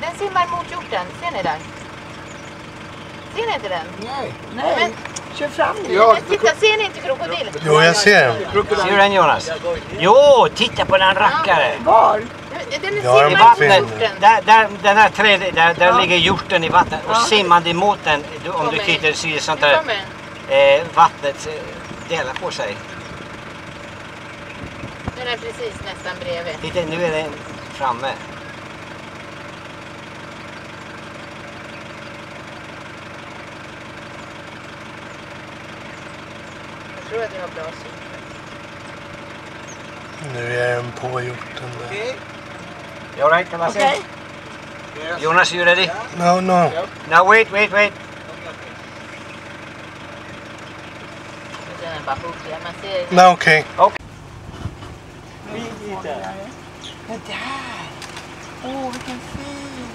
Den simmar mot hjorten. Ser ni den? Ser ni inte den? Nej. Men, kör fram nu. men titta, ser ni inte krokodilen? Jo, jag ser den. Ser du den, Jonas? Jo, titta på den rackare. Var? Den Ja, simmar I de mot vattnet. hjorten. Den här trädet, där ligger hjorten i vattnet. Och simmande emot den, om du tittar så är det sånt Nu där kommer den. vattnet delar på sig. Den är precis nästan bredvid. Titta, nu är den framme. Jag tror att jag har bra syn. Nu är den på hjorten där. You all right, Kamasi? Okej. Jonas, you ready? No, no. Now wait. Den är bara huggiga. Man ser No, okay. Det där. Åh, vilken fin.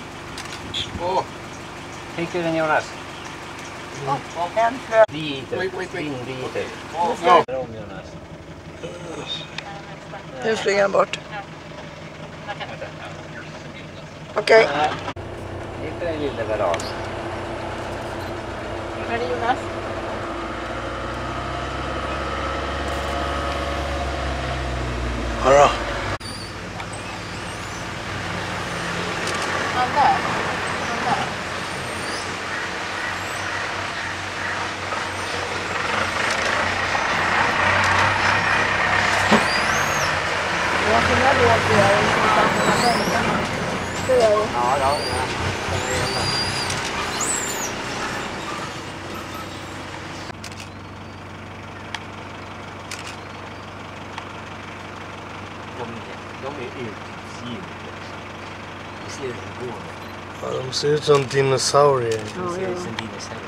Fick du den, Jonas? En flög. Lite. Lite. Jonas. Nu flyger den bort. Okej. Inte den lilla veras. Var det Jonas? Hallå. Han där. Jag får jag låta göra det som stannar bänkarna. Så gör vi. Ja. De är utgivna. Vi ser hur det går. Ja, de ser ut som dinosaurier. Vi ser ut som dinosaurier.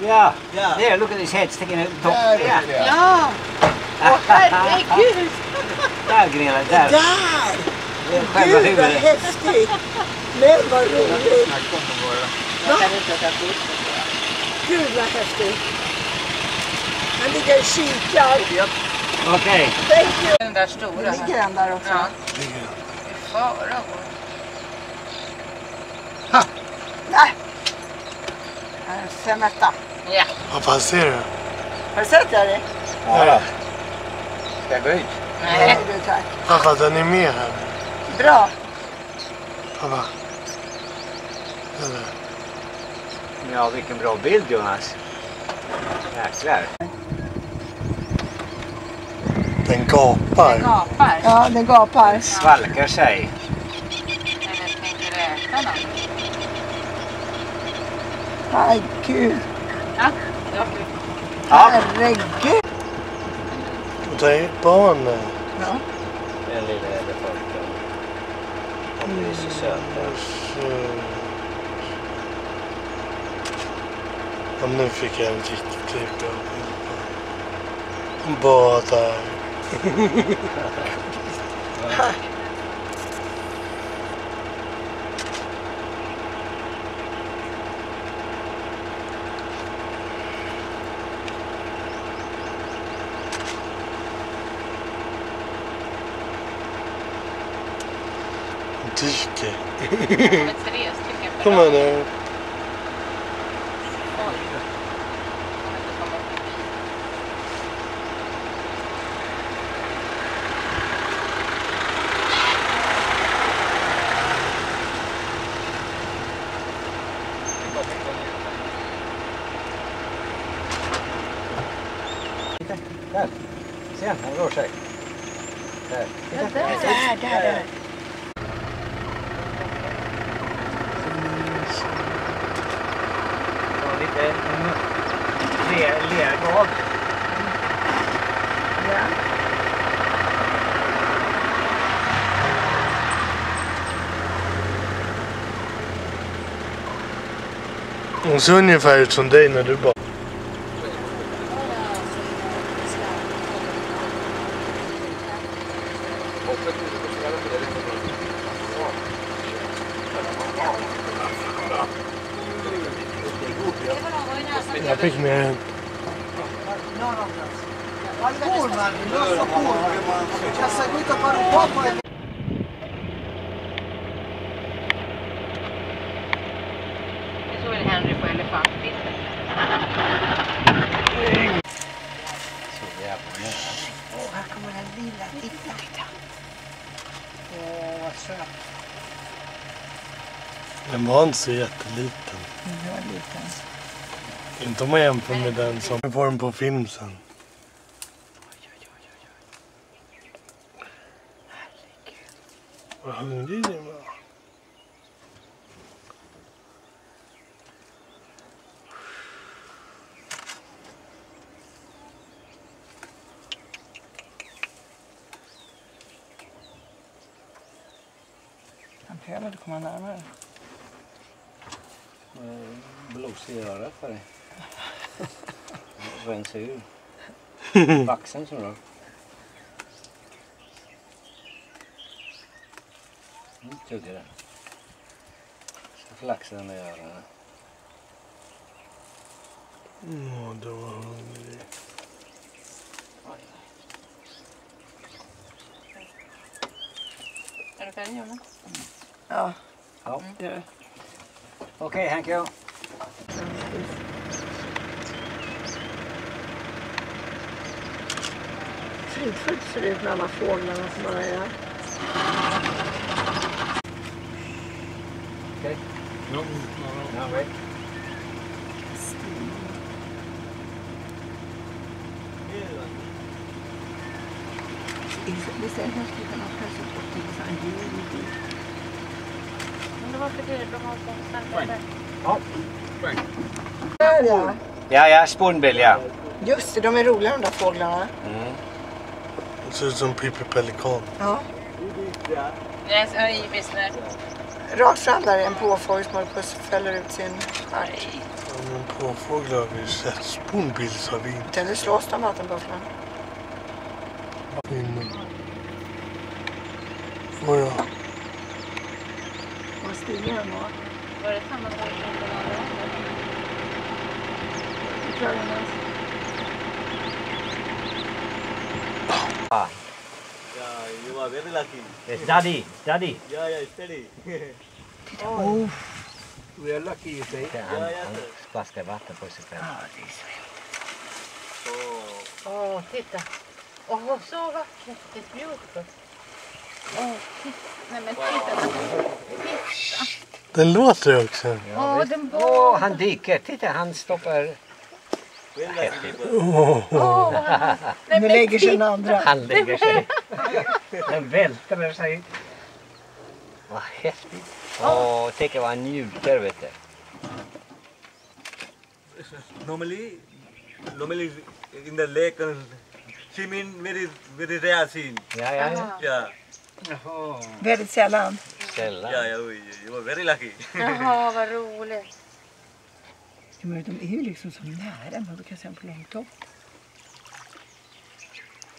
Yeah. There, look at his head sticking out the top. Yeah. Ja! Åh, herregud! Där, Gunilla, där. Där! Det är själva Gud vad huvudet. häftigt! Men vad roligt! Jag kan inte ta kort. Gud vad häftigt! Han ligger och kikar. Okej. Thank you! Den där stora. Ligger den där också? Ja. Fara. Nej! En femetta. Ja. Pappa, ser du? Har du sett det? Ja. Ska jag gå ut? Nej. Du, tack. Pappa, den är med här. Bra! Pappa. Eller? Ja, vilken bra bild, Jonas. Jäklar. Den gapar. Gapar. Ja, den gapar. Svalkar sig. Eller tänker räta någon. Aj, gud. Ja. Ja. Herregud. Det är barnen. Ja. Den lilla elefanten. De är så söta. Ja, nu fick jag en riktigt bra bild på. Hon badar. Dyker. Med 3 stycken. Kom här nu. Där. Se, han rör sig. Där. Där. Lite lergård. Ja. Hon ser ungefär ut som dig när du bara... Jag fick med en. Så är Henry på elefantbilden. Så jävla nära. Här kommer den lilla, titta. Vad söt. Den var inte så jätteliten. Den var liten. Inte om man jämför med den som får den på film sen. Vad hungrig den var. Han behöver inte komma närmare. Blås i örat för dig. Rensa ur. Vaxen som rör. Tugga den. Så flaxa den i öronen. Åh, det var hungrig. Är du färdig, Jonas? Ja. Ja. Det är det. Okej, Hank, ja. Fridfullt ser det ut med alla fåglarna som bara är här. Okej. No, wait. Visst är det häftigt att man plötsligt fått till så en djur. Men varför blir det de har sån där? Ja. Där ja. Ja, spånbill, ja. Just det, de är roliga de där fåglarna. Det ser ut som Pippi Pelikan. Ja. Nej, så är ibis när. Rakt fram där är en påfågel som håller på att fäller ut sin stjärt. Ja, men påfåglar har vi sett. Spånbild har vi inte. Utan nu slås de vattenbufflan. Åja. Vad stiger de då? Var det samma sak som den andra? Det tror jag är nice. Yeah, you are very lucky. It's daddy. Yeah, yeah, steady. Oh. We are lucky, you say. Han splaskar vatten på sig själv. Åh, titta. Åh, så vackert. It's beautiful. Åh, titta. Nej, men titta. Den låter också. Åh, den var... Han dyker. Titta, han stoppar. Häftigt. Nu lägger sig den andra. Han lägger sig. Den välter sig. Vad häftigt. Åh, tänk vad han njuter, vet du. Normally in the lake, swimming very rare scene. Ja. Yeah, Väldigt sällan. Sällan. yeah, you are very lucky. Jaha, vad roligt. Men de är ju liksom så nära, man kan se dem på långt upp.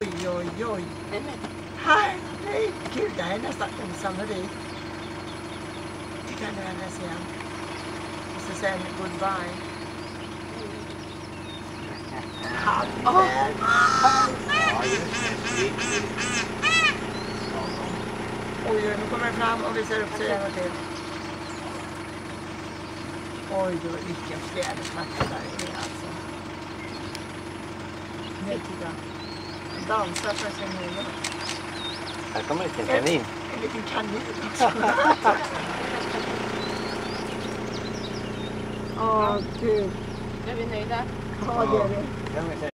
Oj. Herregud, det här är nästan ensamhet. Titta nu när jag ser han. Och så säger han goodbye. Oj, nu kommer den fram och visar upp sig en till. Oj, då vilken fjädersmacka där är alltså. Nej, titta. Han dansar för sin huvud. Här kommer en liten kanin. En liten kanin också. Åh, gud. Är vi nöjda? Ja, det är vi.